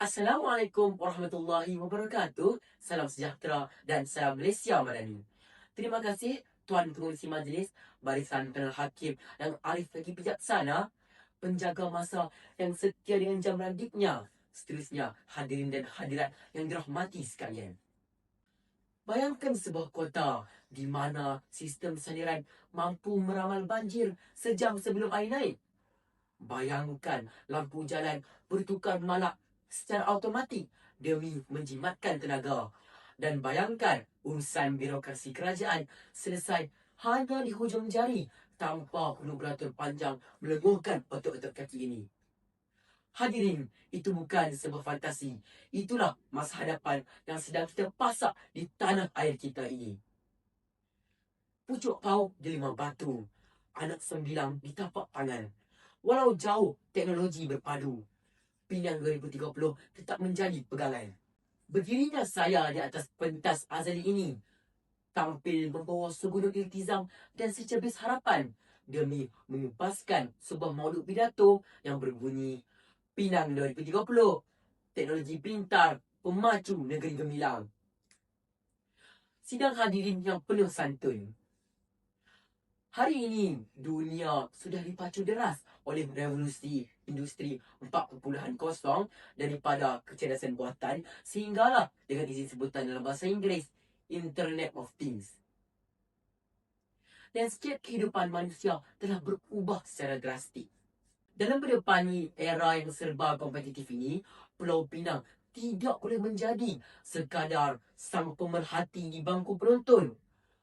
Assalamualaikum warahmatullahi wabarakatuh. Salam sejahtera dan salam Malaysia Madani. Terima kasih Tuan Pengerusi Majlis, Barisan Panel Hakim yang arif lagi bijaksana, penjaga masa yang setia dengan jam radiknya. Seterusnya, hadirin dan hadirat yang dirahmati sekalian. Bayangkan sebuah kota di mana sistem saliran mampu meramal banjir sejam sebelum air naik. Bayangkan lampu jalan bertukar malak secara automatik demi menjimatkan tenaga. Dan bayangkan urusan birokrasi kerajaan selesai hanya di hujung jari tanpa perlu beratur panjang melenguhkan otot-otot kaki ini. Hadirin, itu bukan sebuah fantasi. Itulah masa hadapan yang sedang kita pasak di tanah air kita ini. Pucuk pauk di lima batu, anak sembilang di tapak tangan. Walau jauh teknologi berpadu, Penang 2030 tetap menjadi pegangan. Berdirinya saya di atas pentas azali ini, tampil membawa segunung iltizam dan secebis harapan demi mengupaskan sebuah maulud pidato yang berbunyi Penang 2030, teknologi pintar, pemacu negeri gemilang. Sidang hadirin yang penuh santun. Hari ini, dunia sudah dipacu deras oleh revolusi industri 4.0 daripada kecerdasan buatan sehinggalah dengan izin sebutan dalam bahasa Inggeris, Internet of Things. Dan setiap kehidupan manusia telah berubah secara drastik. Dalam mendepani era yang serba kompetitif ini, Pulau Pinang tidak boleh menjadi sekadar sang pemerhati di bangku penonton.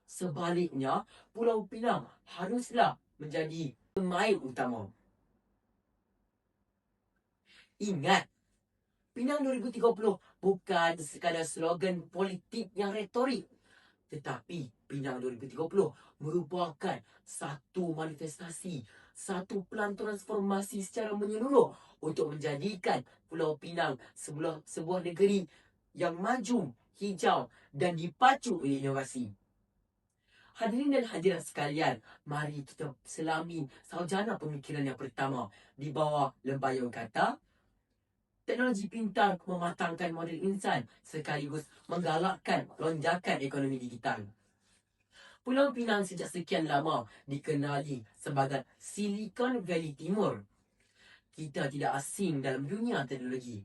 Sebaliknya, Pulau Pinang haruslah menjadi pemain utama. Ingat, Penang 2030 bukan sekadar slogan politik yang retorik. Tetapi Penang 2030 merupakan satu manifestasi, satu pelan transformasi secara menyeluruh untuk menjadikan Pulau Pinang sebuah negeri yang maju, hijau dan dipacu oleh inovasi. Hadirin dan hadirat sekalian, mari kita selami sarjana pemikiran yang pertama di bawah lembayan kata teknologi pintar mematangkan model insan sekaligus menggalakkan lonjakan ekonomi digital. Pulau Pinang sejak sekian lama dikenali sebagai Silicon Valley Timur. Kita tidak asing dalam dunia teknologi.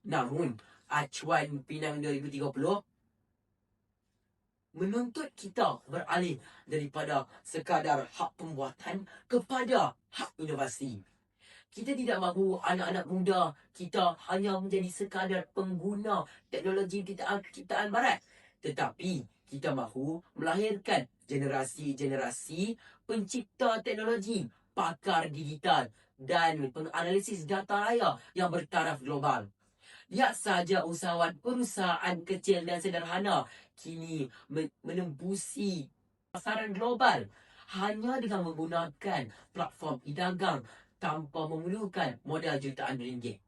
Namun, acuan Penang 2030 menuntut kita beralih daripada sekadar hak pembuatan kepada hak inovasi. Kita tidak mahu anak-anak muda kita hanya menjadi sekadar pengguna teknologi ciptaan barat. Tetapi kita mahu melahirkan generasi-generasi pencipta teknologi, pakar digital dan penganalisis data raya yang bertaraf global. Lihat saja usahawan perusahaan kecil dan sederhana kini menembusi pasaran global hanya dengan menggunakan platform e-dagang tanpa memerlukan modal jutaan ringgit.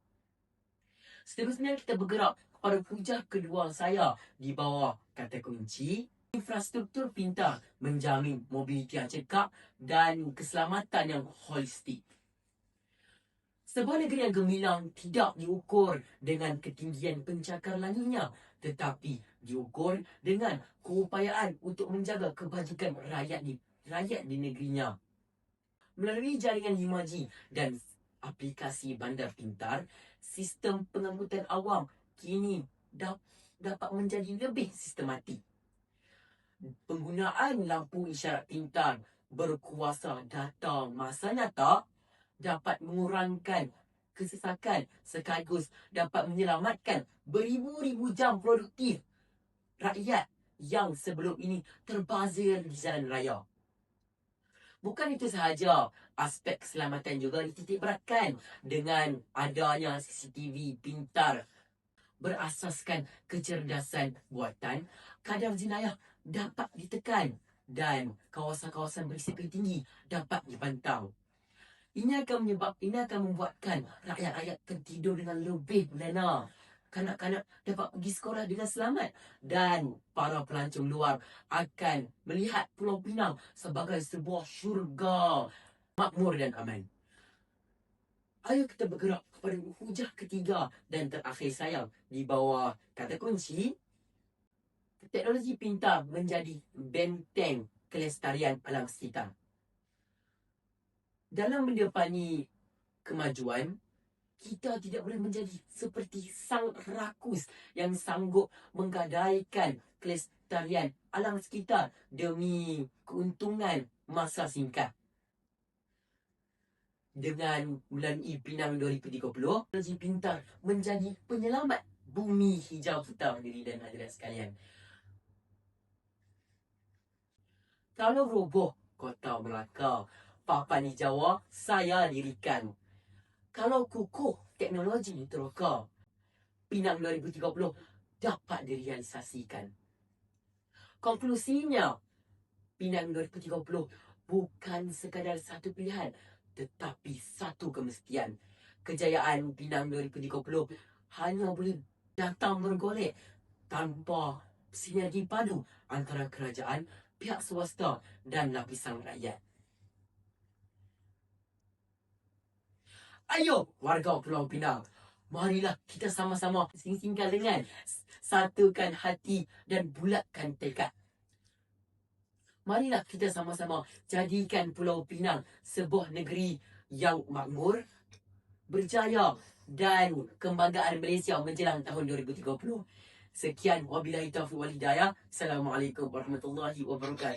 Seterusnya kita bergerak kepada puncak kedua saya di bawah kata kunci infrastruktur pintar menjamin mobiliti yang cekap dan keselamatan yang holistik. Sebuah negeri yang gemilang tidak diukur dengan ketinggian pencakar langitnya, tetapi diukur dengan keupayaan untuk menjaga kebajikan rakyat di negerinya. Melalui jaringan 5G dan aplikasi bandar pintar, sistem pengangkutan awam kini dapat menjadi lebih sistematik. Penggunaan lampu isyarat pintar berkuasa data masa nyata dapat mengurangkan kesesakan sekaligus dapat menyelamatkan beribu-ribu jam produktif rakyat yang sebelum ini terbazir di jalan raya. Bukan itu sahaja, aspek keselamatan juga dititik beratkan dengan adanya CCTV pintar berasaskan kecerdasan buatan, kadar jenayah dapat ditekan dan kawasan-kawasan berisiko tinggi dapat dipantau. Ini akan membuatkan rakyat-rakyat tertidur dengan lebih lena. Kanak-kanak dapat pergi sekolah dengan selamat. Dan para pelancong luar akan melihat Pulau Pinang sebagai sebuah syurga makmur dan aman. Ayo kita bergerak kepada hujah ketiga dan terakhir sayang. Di bawah kata kunci, teknologi pintar menjadi benteng kelestarian alam sekitar. Dalam mendepani kemajuan, kita tidak boleh menjadi seperti sang rakus yang sanggup menggadaikan kelestarian alam sekitar demi keuntungan masa singkat. Dengan melalui Pinang 2030, teknologi pintar menjadi penyelamat bumi hijau kita sendiri dan hadirin sekalian. Kalau roboh Kota Melaka, papan hijau saya dirikan. Kalau kukuh teknologi terbuka, Pinang 2030 dapat direalisasikan. Konklusinya, Pinang 2030 bukan sekadar satu pilihan, tetapi satu kemestian. Kejayaan Pinang 2030 hanya boleh datang bergolek tanpa sinergi padu antara kerajaan, pihak swasta dan lapisan rakyat. Ayo warga Pulau Pinang, marilah kita sama-sama sing-singkan dengan satukan hati dan bulatkan tekad. Marilah kita sama-sama jadikan Pulau Pinang sebuah negeri yang makmur, berjaya dan kebanggaan Malaysia menjelang tahun 2030. Sekian, wabillahi taufiq wal hidayah. Assalamualaikum warahmatullahi wabarakatuh.